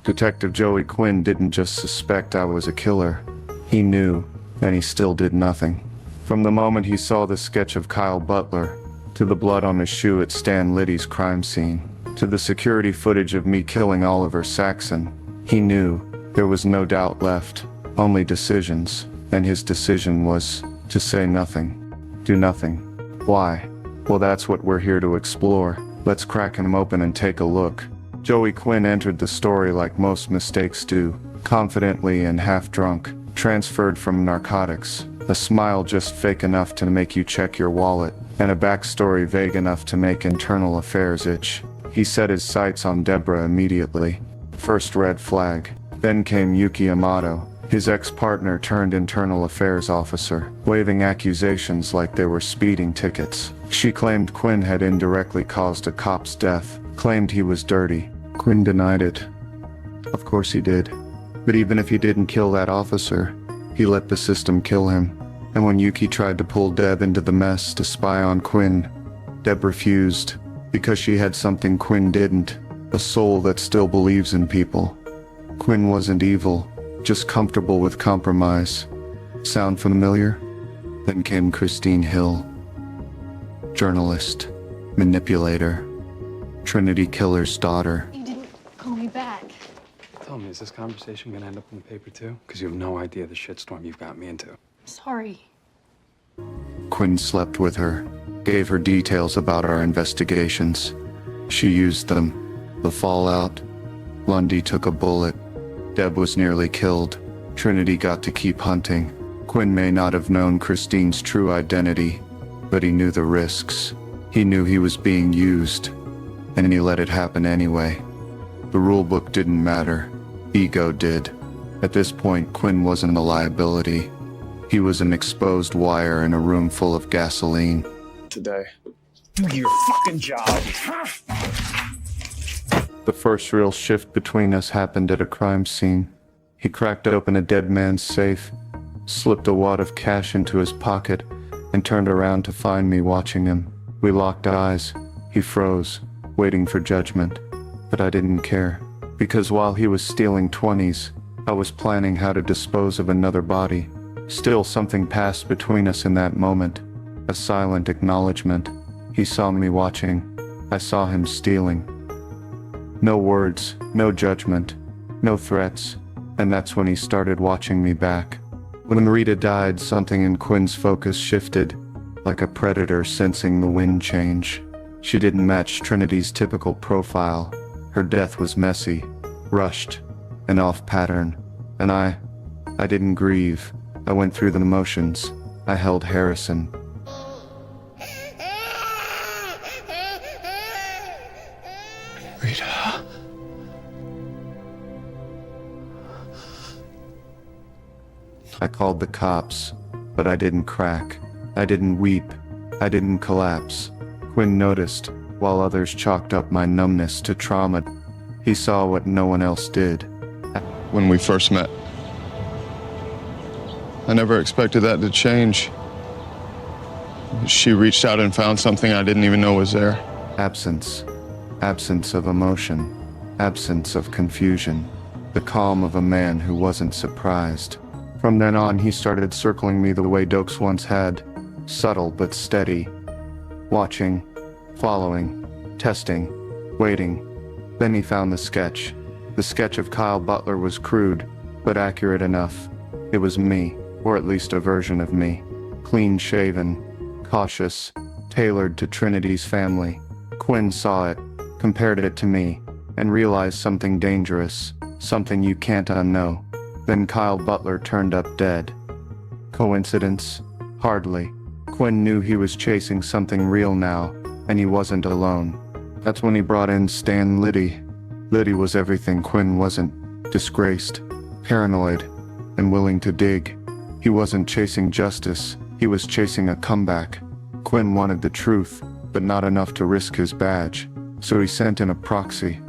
Detective Joey Quinn didn't just suspect I was a killer. He knew, and he still did nothing. From the moment he saw the sketch of Kyle Butler, to the blood on his shoe at Stan Litty's crime scene, to the security footage of me killing Oliver Saxon, he knew there was no doubt left, only decisions, and his decision was to say nothing, do nothing. Why? Well, that's what we're here to explore. Let's crack him open and take a look. Joey Quinn entered the story like most mistakes do, confidently and half-drunk, transferred from narcotics, a smile just fake enough to make you check your wallet, and a backstory vague enough to make internal affairs itch. He set his sights on Deborah immediately. First red flag. Then came Yuki Amato, his ex-partner turned internal affairs officer, waving accusations like they were speeding tickets. She claimed Quinn had indirectly caused a cop's death, claimed he was dirty. Quinn denied it. Of course he did. But even if he didn't kill that officer, he let the system kill him. And when Yuki tried to pull Deb into the mess to spy on Quinn, Deb refused, because she had something Quinn didn't, a soul that still believes in people. Quinn wasn't evil, just comfortable with compromise. Sound familiar? Then came Christine Hill. Journalist, manipulator, Trinity Killer's daughter. You didn't call me back. Tell me, is this conversation gonna end up in the paper too? Because you have no idea the shitstorm you've got me into. Sorry. Quinn slept with her, gave her details about our investigations. She used them. The fallout. Lundy took a bullet. Deb was nearly killed. Trinity got to keep hunting. Quinn may not have known Christine's true identity, but he knew the risks. He knew he was being used, and he let it happen anyway. The rulebook didn't matter. Ego did. At this point, Quinn wasn't a liability. He was an exposed wire in a room full of gasoline. Today. Do your fucking job. The first real shift between us happened at a crime scene. He cracked open a dead man's safe, slipped a wad of cash into his pocket, and turned around to find me watching him. We locked eyes. He froze, waiting for judgment. But I didn't care, because while he was stealing 20s, I was planning how to dispose of another body. Still, something passed between us in that moment, a silent acknowledgement. He saw me watching. I saw him stealing. No words, no judgment, no threats, and that's when he started watching me back. When Rita died, something in Quinn's focus shifted, like a predator sensing the wind change. She didn't match Trinity's typical profile. Her death was messy, rushed, and off-pattern. And I didn't grieve. I went through the motions. I held Harrison. Rita. I called the cops, but I didn't crack. I didn't weep. I didn't collapse. Quinn noticed, while others chalked up my numbness to trauma. He saw what no one else did. When we first met, I never expected that to change. She reached out and found something I didn't even know was there. Absence. Absence of emotion. Absence of confusion. The calm of a man who wasn't surprised. From then on, he started circling me the way Dokes once had. Subtle but steady. Watching, following, testing, waiting. Then he found the sketch. The sketch of Kyle Butler was crude, but accurate enough. It was me, or at least a version of me. Clean-shaven, cautious, tailored to Trinity's family. Quinn saw it, compared it to me, and realized something dangerous, something you can't unknow. Then Kyle Butler turned up dead. Coincidence? Hardly. Quinn knew he was chasing something real now, and he wasn't alone. That's when he brought in Stan Litty. Litty was everything Quinn wasn't. Disgraced, paranoid, and willing to dig. He wasn't chasing justice, he was chasing a comeback. Quinn wanted the truth, but not enough to risk his badge. So he sent in a proxy.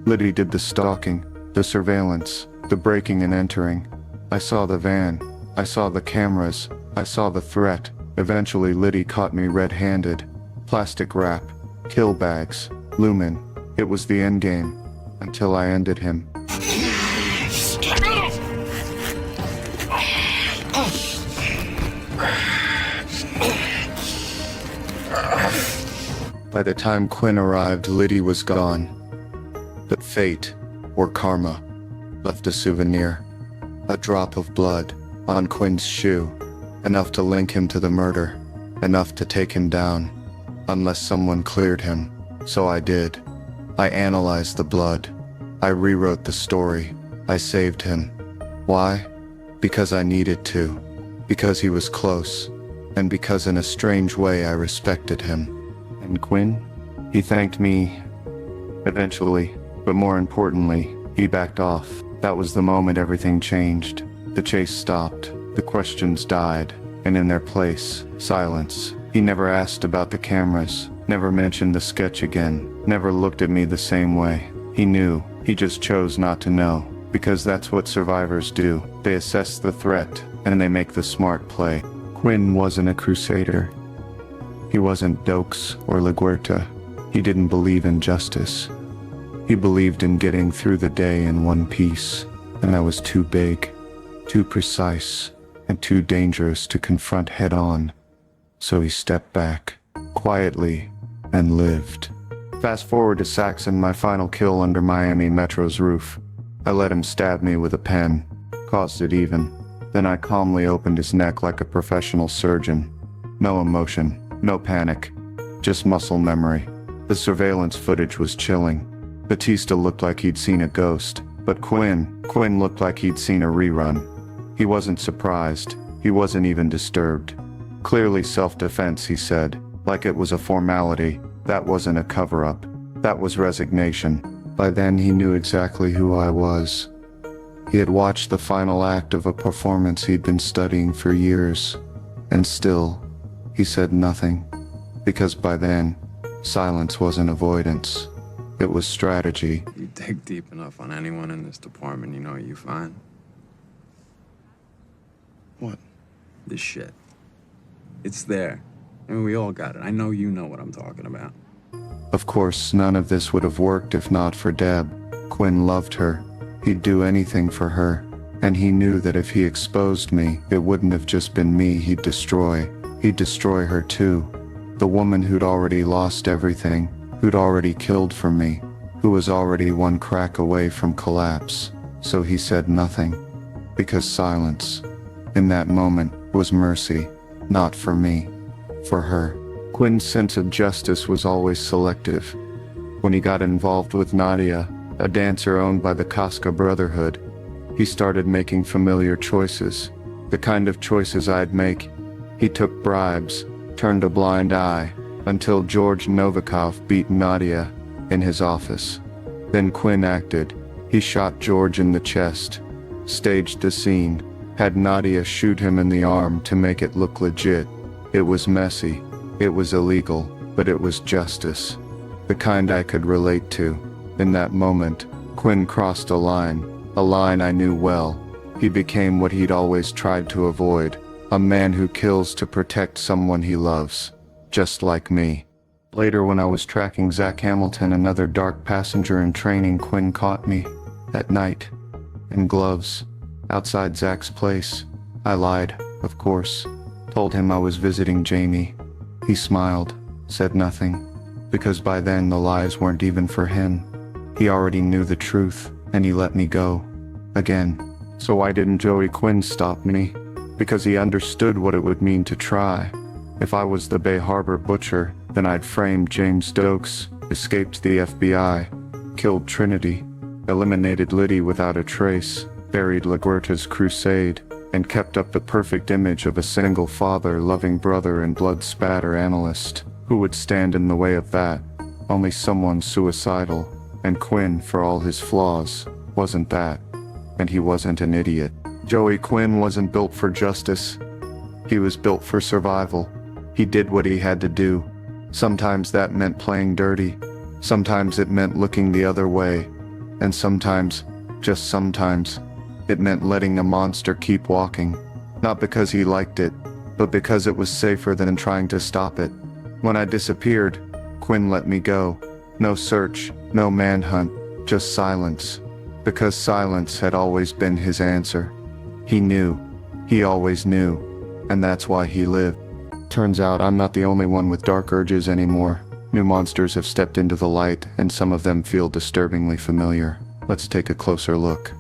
Litty did the stalking, the surveillance, the breaking and entering. I saw the van. I saw the cameras. I saw the threat. Eventually Litty caught me red-handed. Plastic wrap, kill bags, lumen. It was the endgame. Until I ended him. By the time Quinn arrived, Litty was gone. But fate, or karma, left a souvenir. A drop of blood on Quinn's shoe, enough to link him to the murder, enough to take him down, unless someone cleared him. So I did. I analyzed the blood. I rewrote the story. I saved him. Why? Because I needed to. Because he was close. And because in a strange way I respected him. And Quinn? He thanked me eventually, but more importantly, he backed off. That was the moment everything changed. The chase stopped. The questions died. And in their place, silence. He never asked about the cameras, never mentioned the sketch again, never looked at me the same way. He knew. He just chose not to know. Because that's what survivors do. They assess the threat, and they make the smart play. Quinn wasn't a crusader. He wasn't Dokes or LaGuerta. He didn't believe in justice. He believed in getting through the day in one piece, and that was too big, too precise, and too dangerous to confront head-on. So he stepped back, quietly, and lived. Fast forward to Saxon, my final kill under Miami Metro's roof. I let him stab me with a pen, caused it even. Then I calmly opened his neck like a professional surgeon. No emotion, no panic, just muscle memory. The surveillance footage was chilling. Batista looked like he'd seen a ghost, but Quinn looked like he'd seen a rerun. He wasn't surprised, he wasn't even disturbed. Clearly self-defense, he said, like it was a formality. That wasn't a cover-up, that was resignation. By then he knew exactly who I was. He had watched the final act of a performance he'd been studying for years, and still, he said nothing, because by then, silence wasn't avoidance. It was strategy. You dig deep enough on anyone in this department, you know what you find? What? This shit. It's there. I mean, we all got it. I know you know what I'm talking about. Of course, none of this would have worked if not for Deb. Quinn loved her. He'd do anything for her. And he knew that if he exposed me, it wouldn't have just been me he'd destroy. He'd destroy her too. The woman who'd already lost everything, who'd already killed for me, who was already one crack away from collapse. So he said nothing. Because silence, in that moment, was mercy. Not for me. For her. Quinn's sense of justice was always selective. When he got involved with Nadia, a dancer owned by the Casca Brotherhood, he started making familiar choices. The kind of choices I'd make. He took bribes, turned a blind eye, until George Novikov beat Nadia in his office. Then Quinn acted. He shot George in the chest, staged the scene, had Nadia shoot him in the arm to make it look legit. It was messy. It was illegal, but it was justice. The kind I could relate to. In that moment, Quinn crossed a line I knew well. He became what he'd always tried to avoid, a man who kills to protect someone he loves, just like me. Later, when I was tracking Zach Hamilton, another dark passenger in training, Quinn caught me, at night, in gloves, outside Zach's place. I lied, of course, told him I was visiting Jamie. He smiled, said nothing, because by then the lies weren't even for him. He already knew the truth, and he let me go. Again. So why didn't Joey Quinn stop me? Because he understood what it would mean to try. If I was the Bay Harbor butcher, then I'd framed James Dokes, escaped the FBI, killed Trinity, eliminated Litty without a trace, buried LaGuerta's crusade, and kept up the perfect image of a single father, loving brother, and blood spatter analyst. Who would stand in the way of that? Only someone suicidal. And Quinn, for all his flaws, wasn't that. And he wasn't an idiot. Joey Quinn wasn't built for justice. He was built for survival. He did what he had to do. Sometimes that meant playing dirty. Sometimes it meant looking the other way. And sometimes, just sometimes, it meant letting a monster keep walking. Not because he liked it, but because it was safer than trying to stop it. When I disappeared, Quinn let me go. No search, no manhunt, just silence. Because silence had always been his answer. He knew. He always knew. And that's why he lived. Turns out I'm not the only one with dark urges anymore. New monsters have stepped into the light, and some of them feel disturbingly familiar. Let's take a closer look.